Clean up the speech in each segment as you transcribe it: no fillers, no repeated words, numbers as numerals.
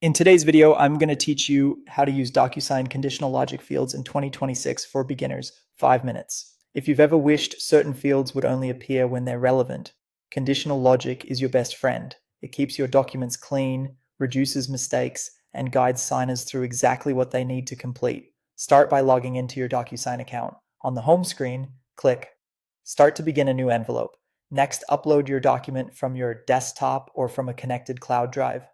In today's video, I'm going to teach you how to use Docusign conditional logic fields in 2026 for beginners, 5 minutes. If you've ever wished certain fields would only appear when they're relevant, conditional logic is your best friend. It keeps your documents clean, reduces mistakes, and guides signers through exactly what they need to complete. Start by logging into your Docusign account. On the home screen, click Start to begin a new envelope. Next, upload your document from your desktop or from a connected cloud drive.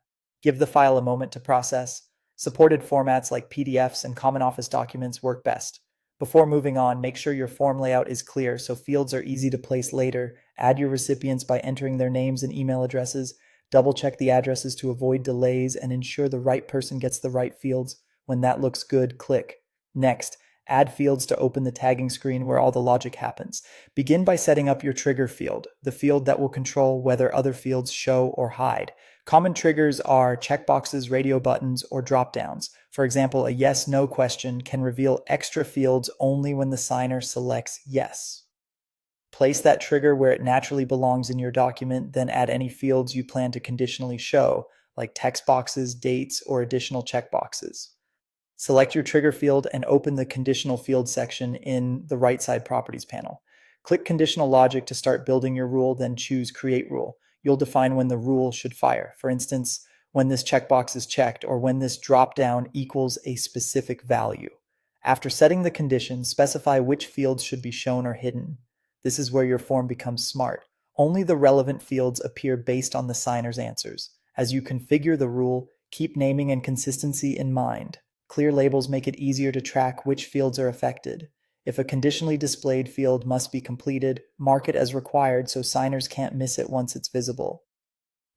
Give the file a moment to process. Supported formats like PDFs and Common Office documents work best. Before moving on, make sure your form layout is clear so fields are easy to place later. Add your recipients by entering their names and email addresses. Double check the addresses to avoid delays and ensure the right person gets the right fields. When that looks good, click. Next, add fields to open the tagging screen where all the logic happens. Begin by setting up your trigger field, the field that will control whether other fields show or hide. Common triggers are checkboxes, radio buttons, or drop-downs. For example, a yes/no question can reveal extra fields only when the signer selects yes. Place that trigger where it naturally belongs in your document, then add any fields you plan to conditionally show, like text boxes, dates, or additional checkboxes. Select your trigger field and open the conditional field section in the right side properties panel. Click conditional logic to start building your rule, then choose create rule. You'll define when the rule should fire. For instance, when this checkbox is checked or when this dropdown equals a specific value. After setting the condition, specify which fields should be shown or hidden. This is where your form becomes smart. Only the relevant fields appear based on the signer's answers. As you configure the rule, keep naming and consistency in mind. Clear labels make it easier to track which fields are affected. If a conditionally displayed field must be completed, mark it as required so signers can't miss it once it's visible.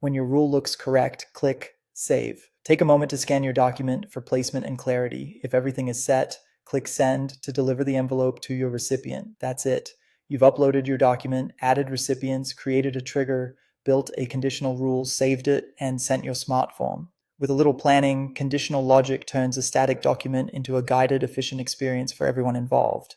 When your rule looks correct, click Save. Take a moment to scan your document for placement and clarity. If everything is set, click Send to deliver the envelope to your recipient. That's it. You've uploaded your document, added recipients, created a trigger, built a conditional rule, saved it, and sent your smart form. With a little planning, conditional logic turns a static document into a guided, efficient experience for everyone involved.